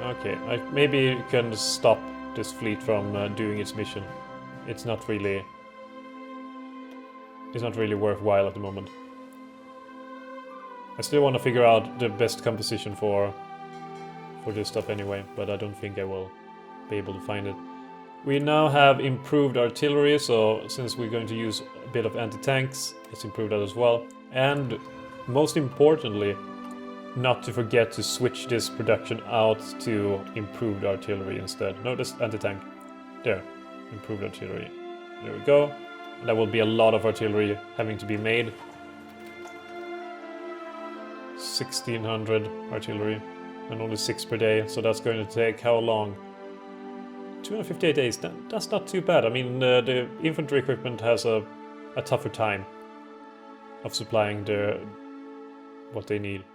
Okay, maybe you can stop this fleet from doing its mission. It's not really worthwhile at the moment. I still want to figure out the best composition for this stuff anyway, but I don't think I will be able to find it. We now have improved artillery, so since we're going to use a bit of anti-tanks, let's improve that as well. And most importantly, not to forget to switch this production out to improved artillery instead. No, this anti-tank. There, improved artillery. There we go. That will be a lot of artillery having to be made. 1600 artillery and only 6 per day, so that's going to take how long? 258 days. That's not too bad. I mean, the infantry equipment has a tougher time of supplying what they need.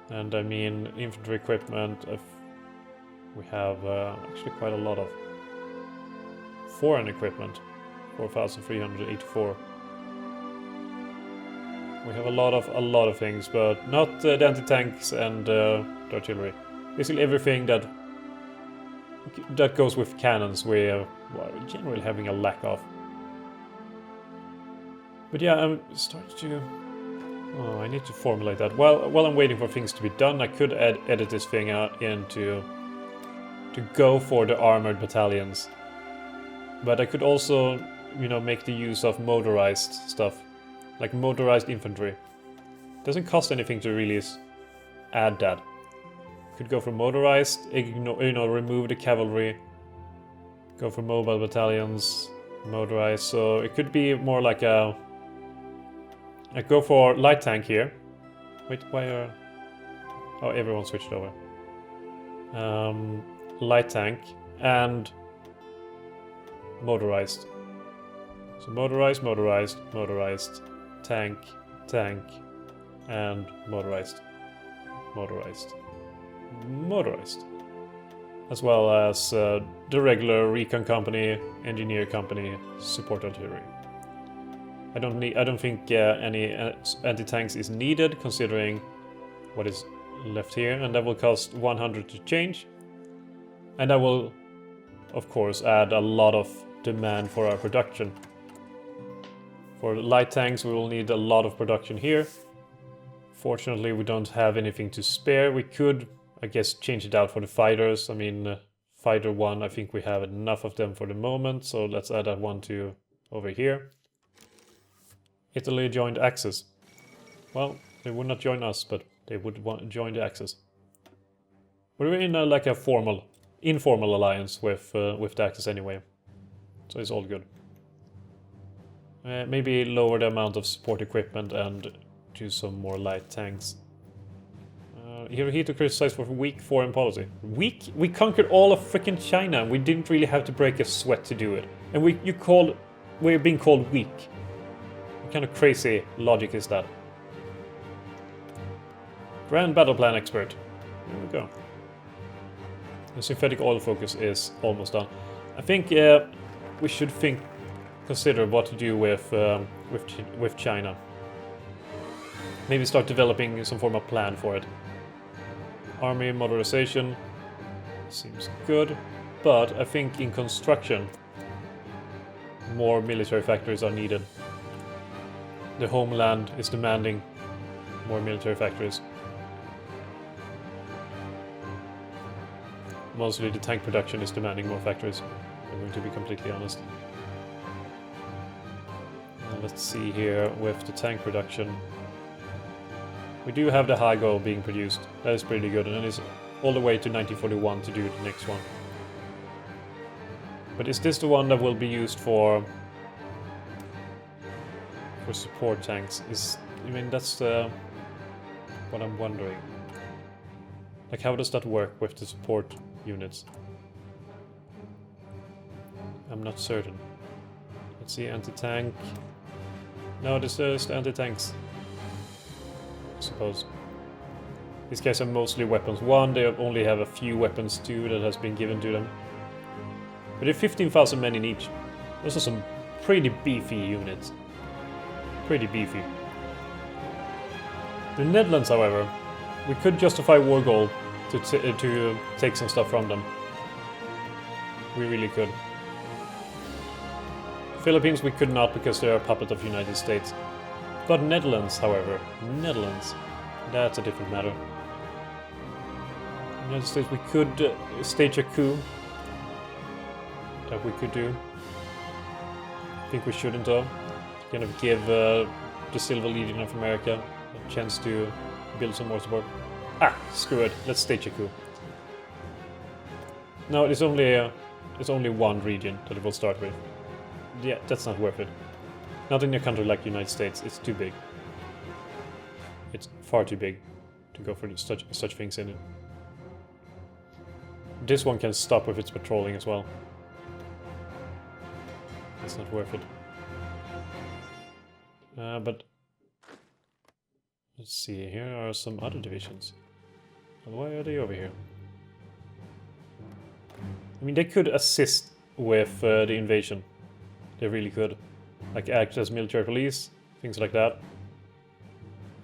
And I mean, infantry equipment, we have actually quite a lot of foreign equipment, 4,384. We have a lot of things, but not the anti-tanks and the artillery. Basically everything that goes with cannons we're generally having a lack of. But yeah, I'm starting to... Oh, I need to formulate that. While I'm waiting for things to be done, I could edit this thing in to go for the armored battalions. But I could also, make the use of motorized stuff. Like motorized infantry. Doesn't cost anything to really add that. Could go for motorized, remove the cavalry. Go for mobile battalions, motorized. So it could be more like I go for light tank here. Wait, why are... Oh, everyone switched over. Light tank and motorized. So motorized, tank, and motorized. As well as the regular recon company, engineer company, support artillery. I don't think any anti-tanks is needed, considering what is left here, and that will cost 100 to change. And that will, of course, add a lot of demand for our production. For light tanks, we will need a lot of production here. Fortunately, we don't have anything to spare. We could, I guess, change it out for the fighters. I mean, fighter 1, I think we have enough of them for the moment, so let's add that one to over here. Italy joined Axis. Well, they would not join us, but they would join the Axis. We're in like a informal alliance with the Axis anyway, so it's all good. Maybe lower the amount of support equipment and do some more light tanks. Hirohito criticized for weak foreign policy. Weak? We conquered all of freaking China and we didn't really have to break a sweat to do it. And we're being called weak. What kind of crazy logic is that? Grand battle plan expert. There we go. The synthetic oil focus is almost done. I think we should consider what to do with China. Maybe start developing some form of plan for it. Army modernization seems good, but I think in construction more military factories are needed. The homeland is demanding more military factories. Mostly the tank production is demanding more factories, I'm going to be completely honest. Let's see here with the tank production. We do have the Hago being produced. That is pretty good, and then it's all the way to 1941 to do the next one. But is this the one that will be used for support tanks? That's what I'm wondering. Like, how does that work with the support units? I'm not certain. Let's see, anti-tank. No, this is the anti-tanks, I suppose. These guys are mostly weapons 1, they only have a few weapons 2 that has been given to them. But they're 15,000 men in each. Those are some pretty beefy units. Pretty beefy. The Netherlands, however, we could justify war goal to take some stuff from them. We really could. Philippines we could not because they're a puppet of the United States. But Netherlands, however, Netherlands, that's a different matter. United States we could stage a coup. That we could do. I think we shouldn't though. Kind of give the Silver Legion of America a chance to build some more support. Ah, screw it. Let's stage a coup. No, it's only one region that it will start with. Yeah, that's not worth it. Not in a country like the United States. It's too big. It's far too big to go for such things in it. This one can stop with its patrolling as well. It's not worth it. But let's see. Here are some other divisions. Why are they over here? I mean, they could assist with the invasion. They really could. Like act as military police, things like that.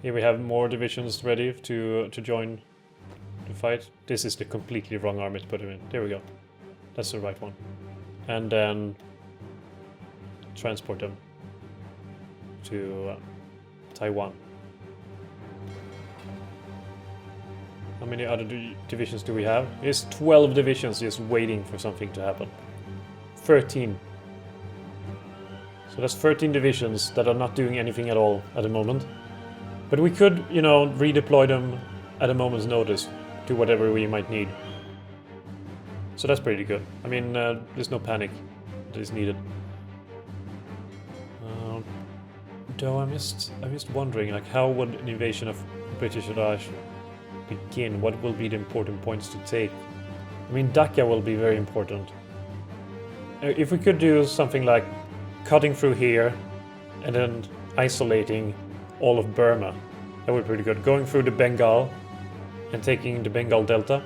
Here we have more divisions ready to join the fight. This is the completely wrong army to put them in. There we go. That's the right one. And then transport them to Taiwan. How many other divisions do we have? There's 12 divisions just waiting for something to happen. 13. So that's 13 divisions that are not doing anything at all at the moment. But we could, you know, redeploy them at a moment's notice to whatever we might need. So that's pretty good. I mean, there's no panic that is needed. Though I'm just wondering, like, how would an invasion of British Raj begin? What will be the important points to take? I mean, Dhaka will be very important. If we could do something like cutting through here and then isolating all of Burma, that would be pretty good. Going through the Bengal and taking the Bengal Delta,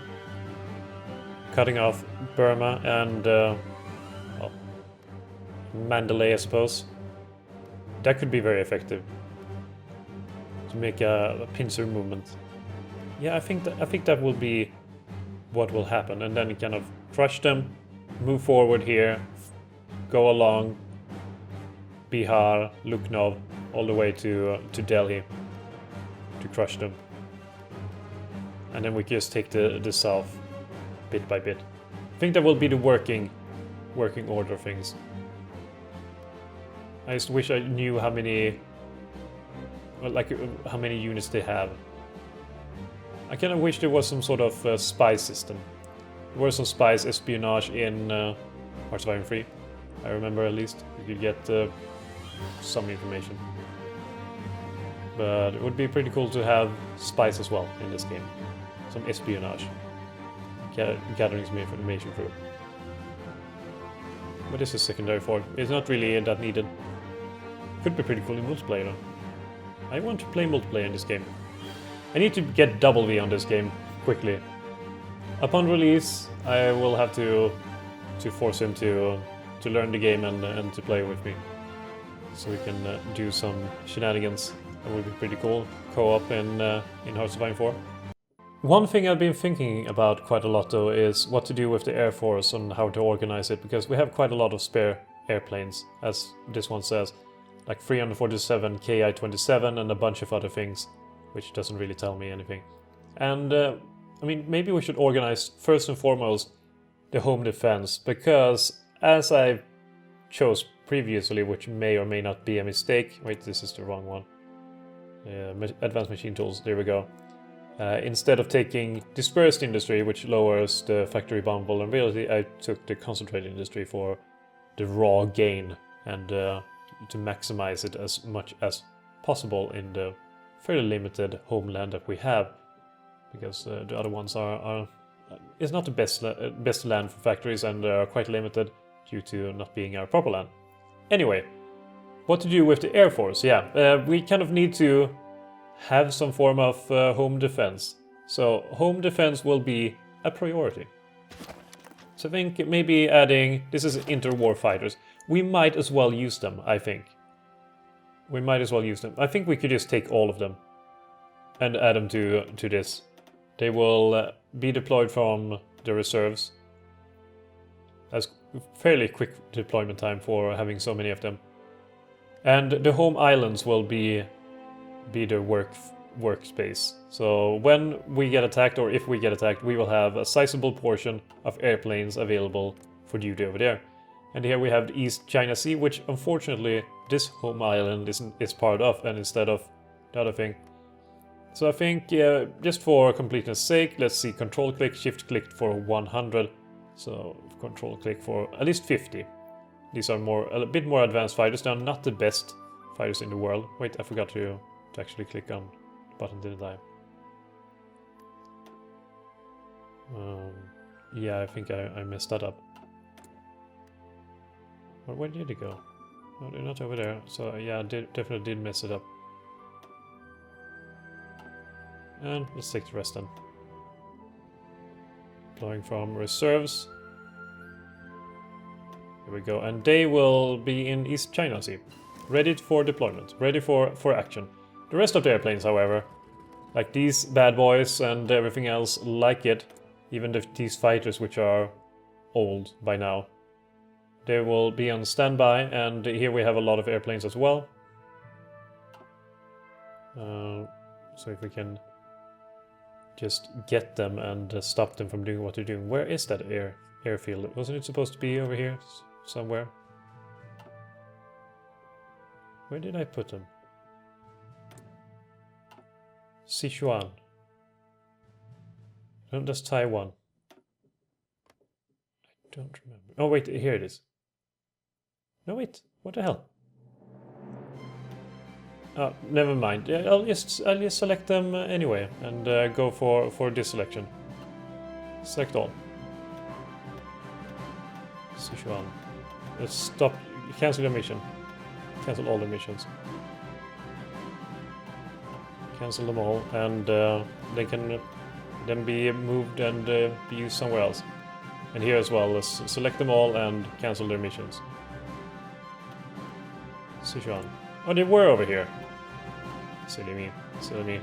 cutting off Burma and well, Mandalay, I suppose. That could be very effective to make a pincer movement. Yeah, I think that will be what will happen, and then kind of crush them, move forward here, go along Bihar, Lucknow, all the way to Delhi to crush them, and then we just take the south bit by bit. I think that will be the working order of things. I just wish I knew how many, well, like how many units they have. I kind of wish there was some sort of spy system. There were some spies, espionage in Hearts of Iron 3. I remember at least you could get some information. But it would be pretty cool to have spies as well in this game. Some espionage. Gathering some information through. But this is secondary for. It's not really that needed. Could be pretty cool in multiplayer though. I want to play multiplayer in this game. I need to get double V on this game quickly. Upon release, I will have to force him to learn the game and to play with me, so we can do some shenanigans. That would be pretty cool. Co-op in Hearts of Iron 4. One thing I've been thinking about quite a lot though is what to do with the Air Force and how to organize it, because we have quite a lot of spare airplanes, as this one says, like 347 Ki-27 and a bunch of other things, which doesn't really tell me anything. And I mean, maybe we should organize first and foremost the home defense, because as I chose previously, which may or may not be a mistake. Wait, this is the wrong one. Advanced machine tools, there we go. Instead of taking dispersed industry, which lowers the factory bomb vulnerability, I took the concentrated industry for the raw gain and to maximize it as much as possible in the fairly limited homeland that we have, because the other ones are is not the best land for factories and are quite limited due to not being our proper land. Anyway, what to do with the Air Force? Yeah, we kind of need to have some form of home defense. So home defense will be a priority. So I think maybe adding, this is interwar fighters. We might as well use them, I think. We might as well use them. I think we could just take all of them and add them to this. They will be deployed from the reserves. That's fairly quick deployment time for having so many of them. And the home islands will be the workspace. So when we get attacked, or if we get attacked, we will have a sizable portion of airplanes available for duty over there. And here we have the East China Sea, which unfortunately this home island is part of, and instead of the other thing. So I think, just for completeness sake, let's see, control click, shift click for 100. So control click for at least 50. These are a bit more advanced fighters. They're not the best fighters in the world. Wait, I forgot to actually click on the button, didn't I? Yeah, I think I messed that up. But where did it go? No, they're not over there. So yeah, I definitely did mess it up. And let's take the rest then. Deploying from reserves. Here we go. And they will be in East China Sea. Ready for deployment. Ready for action. The rest of the airplanes, however, like these bad boys and everything else like it, even these fighters which are old by now, they will be on standby, and here we have a lot of airplanes as well. So if we can just get them and stop them from doing what they're doing. Where is that airfield? Wasn't it supposed to be over here somewhere? Where did I put them? Sichuan. No, that's Taiwan. I don't remember. Oh wait, here it is. No wait, what the hell? Oh, never mind. I'll just select them anyway and go for this selection. Select all. Sichuan. Let's stop. Cancel your mission. Cancel all the missions. Cancel them all, and they can then be moved and be used somewhere else. And here as well, let's select them all and cancel their missions. Sichuan. Oh, they were over here. Silly me. Silly me.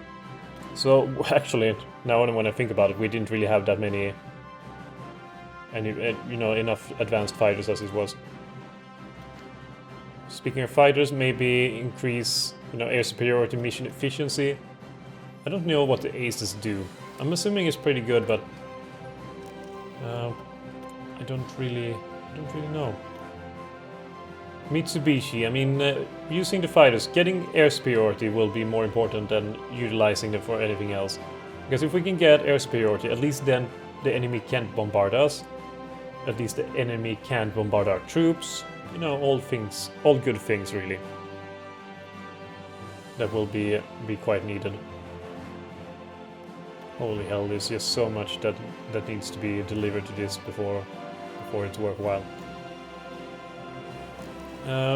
So, actually, now when I think about it, we didn't really have that many, enough advanced fighters as it was. Speaking of fighters, maybe increase, air superiority mission efficiency. I don't know what the aces do. I'm assuming it's pretty good, but I don't really know. Mitsubishi, I mean, using the fighters, getting air superiority will be more important than utilizing them for anything else. Because if we can get air superiority, at least then the enemy can't bombard us. At least the enemy can't bombard our troops. All good things, really. That will be quite needed. Holy hell, there's just so much that needs to be delivered to this before it's worthwhile.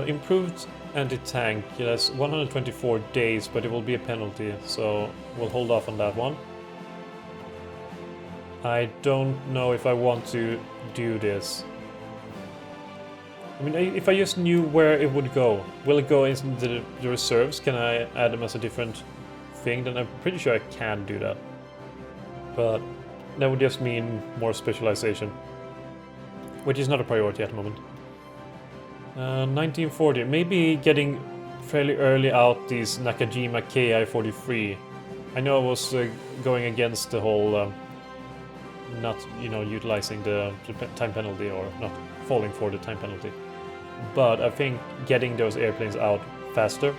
Improved anti-tank, that's 124 days, but it will be a penalty, so we'll hold off on that one. I don't know if I want to do this. I mean, if I just knew where it would go, will it go into the reserves? Can I add them as a different thing? Then I'm pretty sure I can do that. But that would just mean more specialization, which is not a priority at the moment. 1940, maybe getting fairly early out these Nakajima Ki-43. I know I was going against the whole not utilizing the time penalty, or not falling for the time penalty. But I think getting those airplanes out faster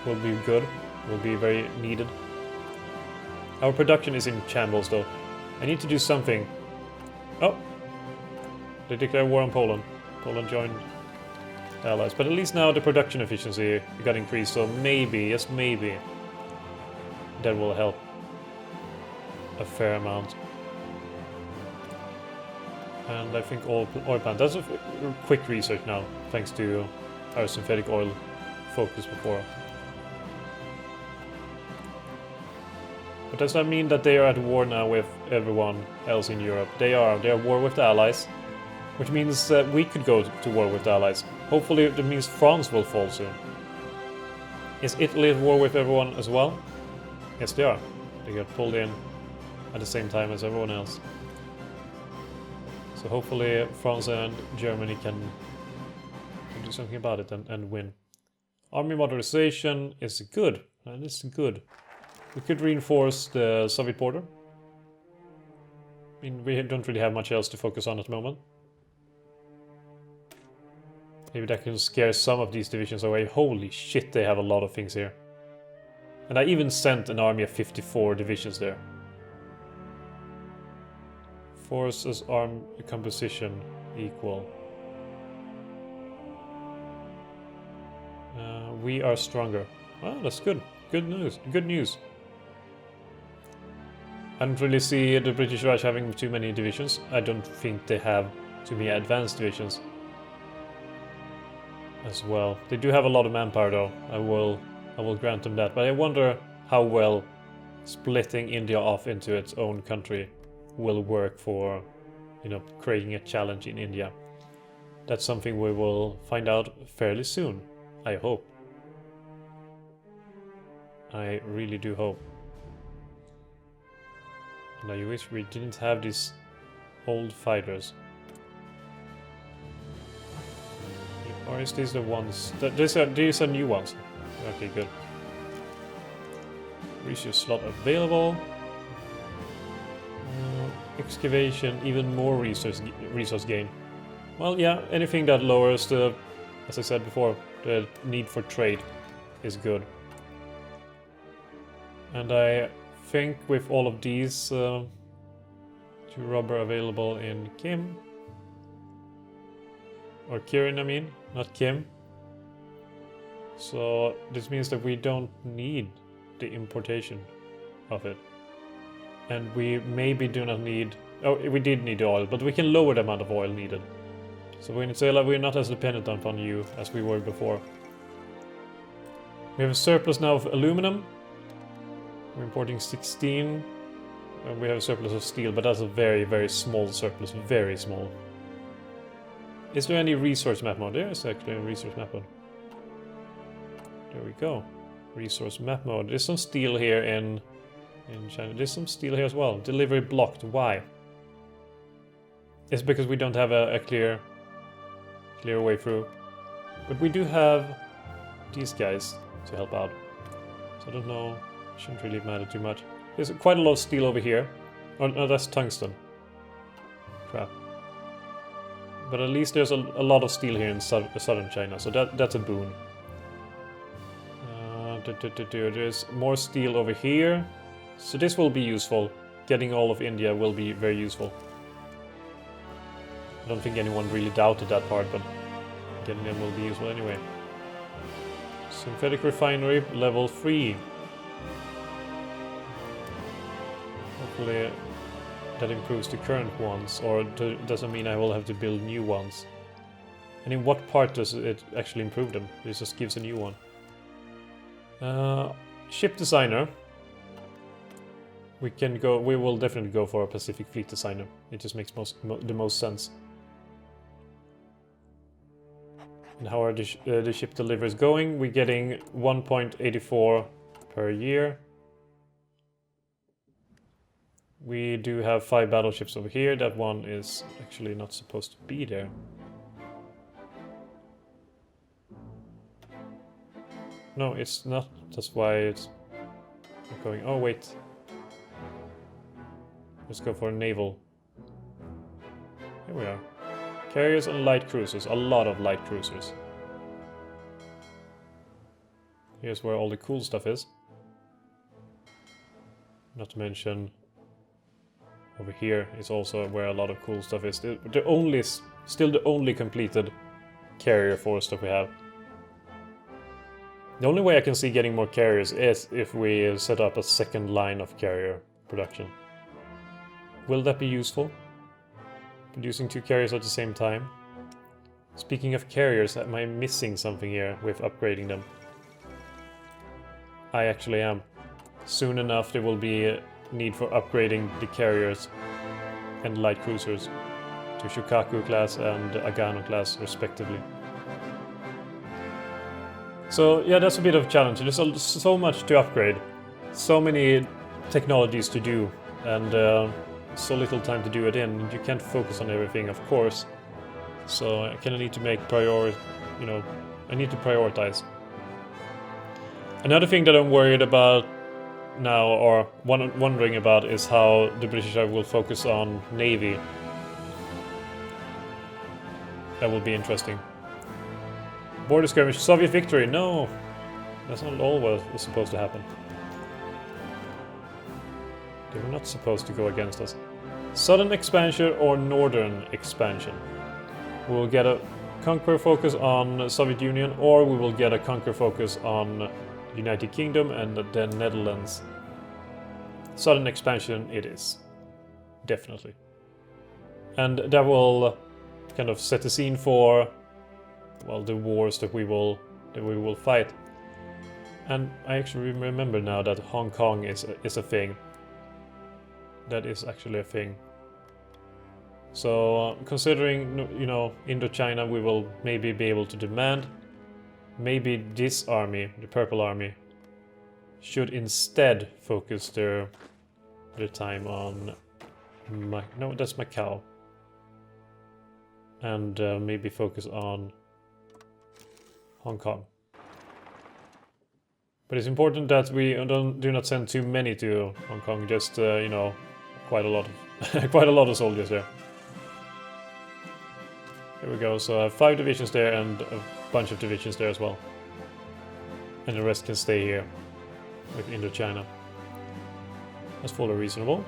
will be good, will be very needed. Our production is in shambles though. I need to do something. Oh! They declare war on Poland. Poland joined the Allies. But at least now the production efficiency got increased, so maybe, yes maybe, that will help a fair amount. And I think oil plant. That's a quick research now, thanks to our synthetic oil focus before. But does that mean that they are at war now with everyone else in Europe? They are at war with the Allies, which means that we could go to war with the Allies. Hopefully that means France will fall soon. Is Italy at war with everyone as well? Yes, they are. They got pulled in. at the same time as everyone else. So hopefully France and Germany can do something about it and win. Army modernization is good. And it's good. We could reinforce the Soviet border. I mean, we don't really have much else to focus on at the moment. Maybe that can scare some of these divisions away. Holy shit, they have a lot of things here. And I even sent an army of 54 divisions there. Forces arm composition equal. We are stronger. Well, that's good. Good news. Good news. I don't really see the British Raj having too many divisions. I don't think they have too many advanced divisions as well. They do have a lot of manpower though. I will grant them that. But I wonder how well splitting India off into its own country will work for, you know, creating a challenge in India. That's something we will find out fairly soon. I hope. I really do hope. And I wish we didn't have these old fighters. Or is these the ones? These are new ones. Okay, good. Resource slot available. Excavation, even more resource gain. Well, yeah, anything that lowers the, as I said before, the need for trade is good. And I think with all of these, two rubber available in Kim. Or Kirin, I mean, not Kim. So this means that we don't need the importation of it. And we maybe do not need... Oh, we did need the oil, but we can lower the amount of oil needed. So Venezuela, we're not as dependent upon you as we were before. We have a surplus now of aluminum. We're importing 16. And we have a surplus of steel, but that's a very, very small surplus. Very small. Is there any resource map mode? There is actually a resource map mode. There we go. Resource map mode. There's some steel here in China. There's some steel here as well. Delivery blocked. Why? It's because we don't have a clear way through. But we do have these guys to help out. So I don't know. Shouldn't really matter too much. There's quite a lot of steel over here. Oh no, that's tungsten. Crap. But at least there's a lot of steel here in southern China, so that's a boon. There's more steel over here. So this will be useful. Getting all of India will be very useful. I don't think anyone really doubted that part, but getting them will be useful anyway. Synthetic refinery, level 3. Hopefully that improves the current ones, or doesn't mean I will have to build new ones. And in what part does it actually improve them? It just gives a new one. Ship designer. We will definitely go for a Pacific Fleet designer. It just makes the most sense. And how are the ship deliveries going? We're getting 1.84 per year. We do have 5 battleships over here. That one is actually not supposed to be there. No, it's not. That's why it's not going. Oh, wait. Let's go for a naval. Here we are. Carriers and light cruisers. A lot of light cruisers. Here's where all the cool stuff is. Not to mention... over here is also where a lot of cool stuff is. Still the only completed carrier force that we have. The only way I can see getting more carriers is if we set up a second line of carrier production. Will that be useful? Producing 2 carriers at the same time? Speaking of carriers, am I missing something here with upgrading them? I actually am. Soon enough there will be a need for upgrading the carriers and light cruisers to Shokaku class and Agano class respectively. So yeah, that's a bit of a challenge. There's so much to upgrade. So many technologies to do and so little time to do it in. You can't focus on everything, of course. So I kind of need to make I need to prioritize. Another thing that I'm worried about now, or wondering about, is how the British will focus on Navy. That will be interesting. Border skirmish, Soviet victory. No, that's not all what was supposed to happen. They were not supposed to go against us. Southern expansion or northern expansion. We will get a conquer focus on Soviet Union, or we will get a conquer focus on United Kingdom and the Netherlands. Southern expansion it is. Definitely. And that will kind of set the scene for, well, the wars that we will fight. And I actually remember now that Hong Kong is a thing. That is actually a thing. So considering, Indochina, we will maybe be able to demand. Maybe this army, the Purple Army, should instead focus their time on no, that's Macau. And maybe focus on Hong Kong. But it's important that we do not send too many to Hong Kong. Just quite a lot of quite a lot of soldiers there. Here we go. So I have 5 divisions there and a bunch of divisions there as well. And the rest can stay here with Indochina. That's fully reasonable.